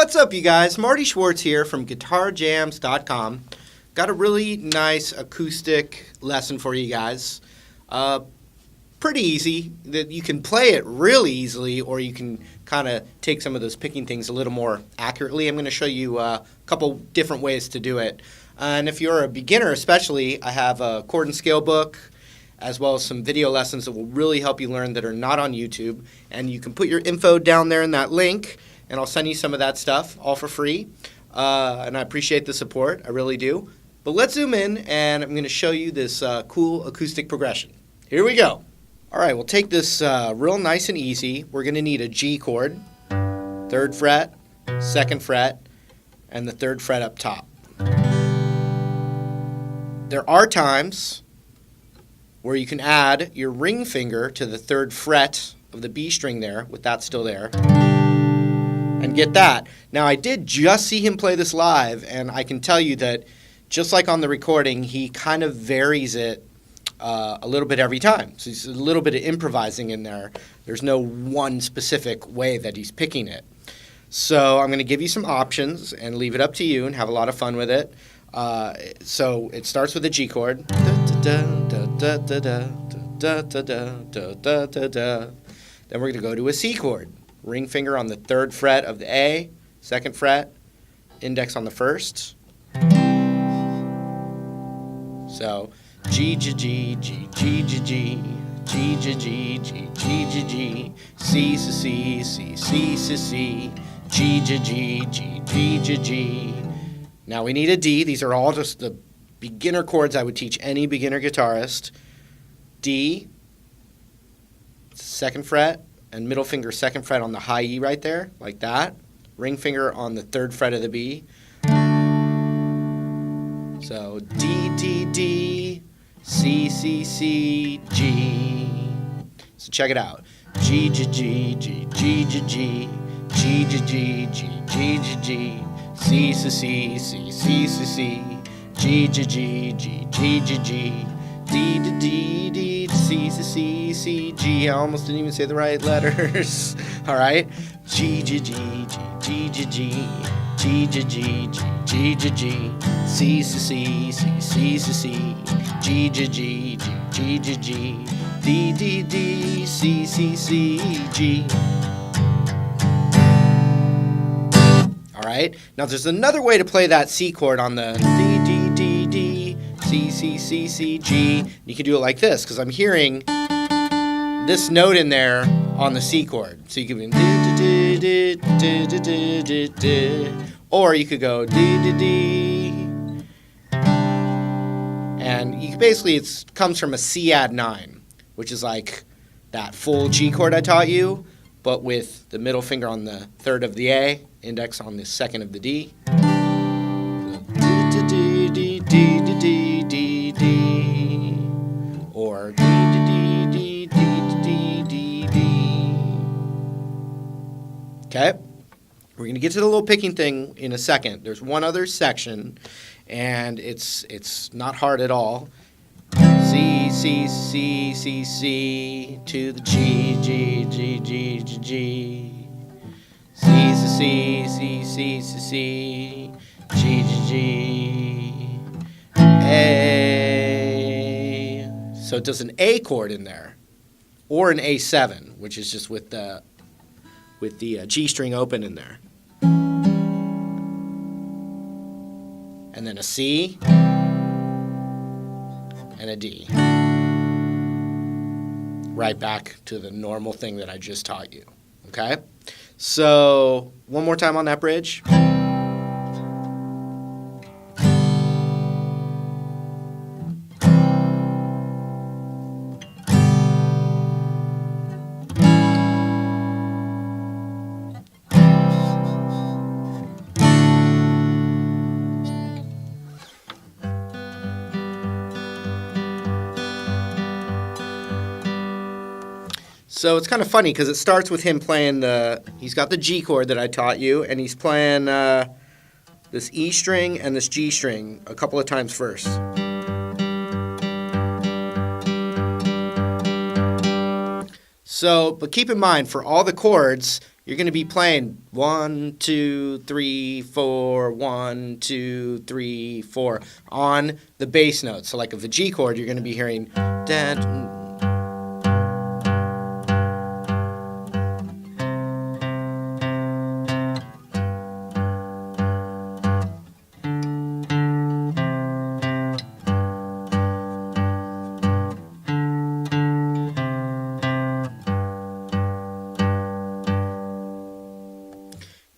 What's up, you guys? Marty Schwartz here from Guitarjamz.com. Got a really nice acoustic lesson for you guys. Pretty easy. That you can play it really easily, or you can kind of take some of those picking things a little more accurately. I'm going to show you a couple different ways to do it. And if you're a beginner especially, I have a chord and scale book, as well as some video lessons that will really help you learn that are not on YouTube. And you can put your info down there in that link, and I'll send you some of that stuff, all for free. And I appreciate the support, I really do. But let's zoom in, and I'm going to show you this cool acoustic progression. Here we go. All right, we'll take this real nice and easy. We're going to need a G chord, 3rd fret, 2nd fret, and the 3rd fret up top. There are times where you can add your ring finger to the 3rd fret of the B string there, with that still there, and get that. Now, I did just see him play this live, and I can tell you that just like on the recording, he kind of varies it a little bit every time. So there's a little bit of improvising in there. There's no one specific way that he's picking it. So I'm going to give you some options and leave it up to you and have a lot of fun with it. So it starts with a G chord. Then we're going to go to a C chord. Ring finger on the 3rd fret of the A, 2nd fret, index on the 1st. So G, G, G, G, G, G, G, G, G, G, G, G, G, G, C, C, C, C, C, C, G, G, G, G, G, G, G. Now we need a D. These are all just the beginner chords I would teach any beginner guitarist. D, 2nd fret, and middle finger 2nd fret on the high E right there, like that. Ring finger on the 3rd fret of the B. So D, D, D, C, C, C, G. So check it out. G, G, G, G, G, G, G, G, G, G, G, G, G, G, C, C, C, C, C, C, C, G, G, G, G, G, G, G, D, D, D, D, C, C, C, C, G. I almost didn't even say the right letters. All right. G, G, G, G, G, G, G, G, G, G, G, G, G, C, C, C, C, C, C, C, G, G, G, G, G, G, D, D, D, C, C, C, G. All right. Now there's another way to play that C chord on the D, D, D, D, C, C, C, C, G. You can do it like this, because I'm hearing this note in there on the C chord. So you can be, or you could go D, D, D. And you basically, it comes from a C add 9, which is like that full G chord I taught you, but with the middle finger on the 3rd of the A, index on the 2nd of the D. Or okay, we're going to get to the little picking thing in a second. There's one other section, and it's not hard at all. C, C, C, C, C, to the G, G, G, G, G, G. C, C, C, C, C, C, G, G, G, A. So it does an A chord in there, or an A7, which is just with the G string open in there. And then a C and a D. Right back to the normal thing that I just taught you. Okay? So, one more time on that bridge. So it's kind of funny because it starts with him playing he's got the G chord that I taught you, and he's playing this E string and this G string a couple of times first. So, but keep in mind, for all the chords, you're going to be playing 1, 2, 3, 4, 1, 2, 3, 4 on the bass notes. So like of the G chord, you're going to be hearing da.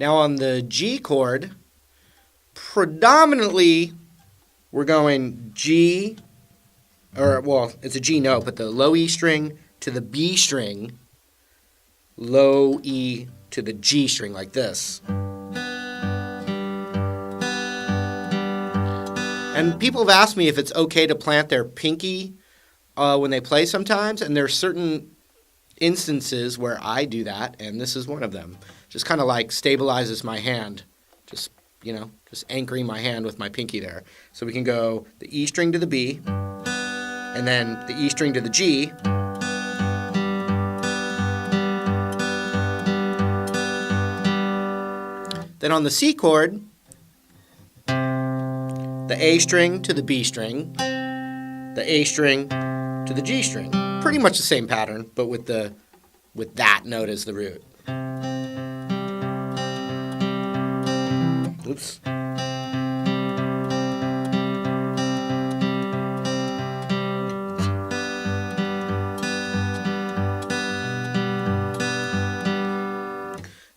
Now on the G chord, predominantly we're going G, it's a G note, but the low E string to the B string, low E to the G string, like this. And people have asked me if it's okay to plant their pinky when they play sometimes, and there are certain instances where I do that, and this is one of them. Just kind of like stabilizes my hand, just anchoring my hand with my pinky there. So we can go the E string to the B, and then the E string to the G. Then on the C chord, the A string to the B string, the A string to the G string. Pretty much the same pattern, but with that note as the root. Oops.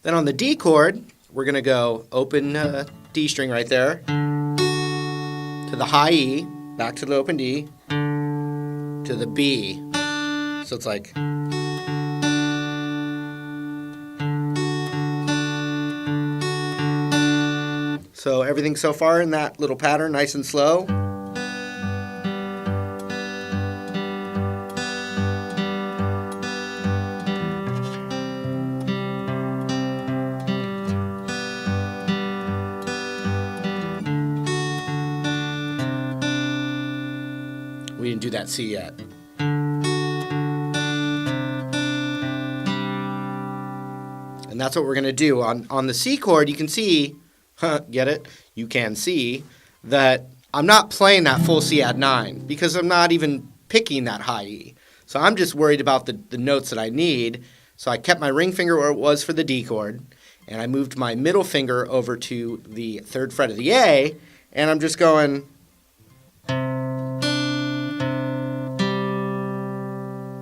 Then on the D chord, we're going to go open D string right there, to the high E, back to the open D, to the B. So it's like... So everything so far in that little pattern, nice and slow. We didn't do that C yet. And that's what we're going to do. On the C chord, you can see... Get it? You can see that I'm not playing that full C add 9 because I'm not even picking that high E. So I'm just worried about the notes that I need. So I kept my ring finger where it was for the D chord, and I moved my middle finger over to the 3rd fret of the A, and I'm just going...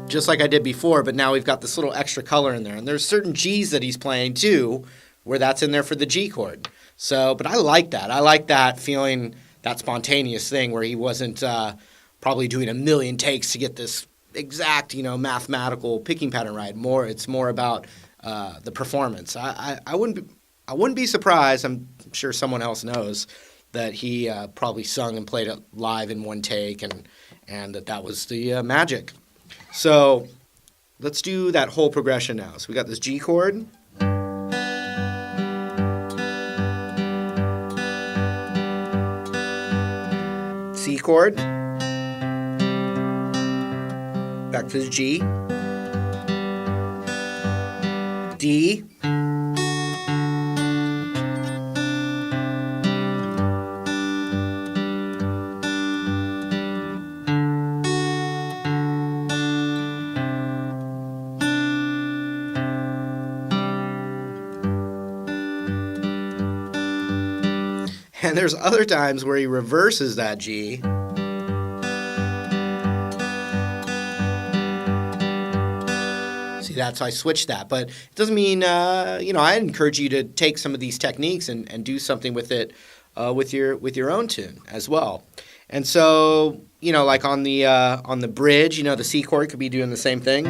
just like I did before, but now we've got this little extra color in there. And there's certain G's that he's playing too, where that's in there for the G chord. So, but I like that. I like that feeling, that spontaneous thing where he wasn't probably doing a million takes to get this exact, mathematical picking pattern right. It's more about the performance. I wouldn't be surprised. I'm sure someone else knows that he probably sung and played it live in one take, and that was the magic. So let's do that whole progression now. So we got this G chord. C chord, back to the G, D, and there's other times where he reverses that G. See, that's how I switched that. But it doesn't mean, I encourage you to take some of these techniques and do something with it with your own tune as well. And so, like on the bridge, the C chord could be doing the same thing.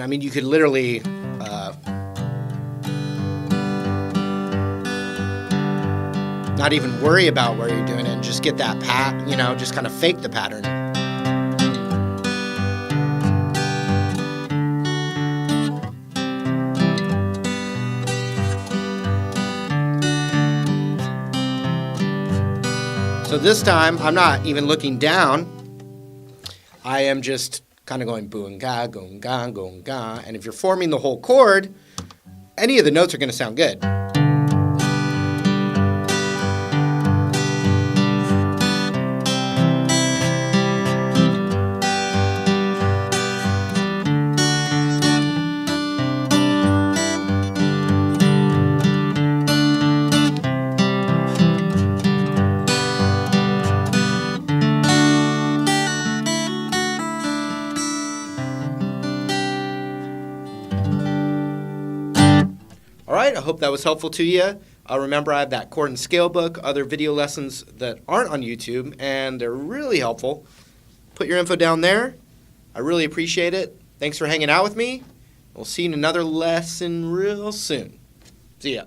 And you could literally not even worry about where you're doing it and just get that just kind of fake the pattern. So this time, I'm not even looking down. I am just kind of going boom-ga, goong-ga, goong-ga. And if you're forming the whole chord, any of the notes are going to sound good. All right, I hope that was helpful to you. Remember, I have that chord and scale book, other video lessons that aren't on YouTube, and they're really helpful. Put your info down there. I really appreciate it. Thanks for hanging out with me. We'll see you in another lesson real soon. See ya.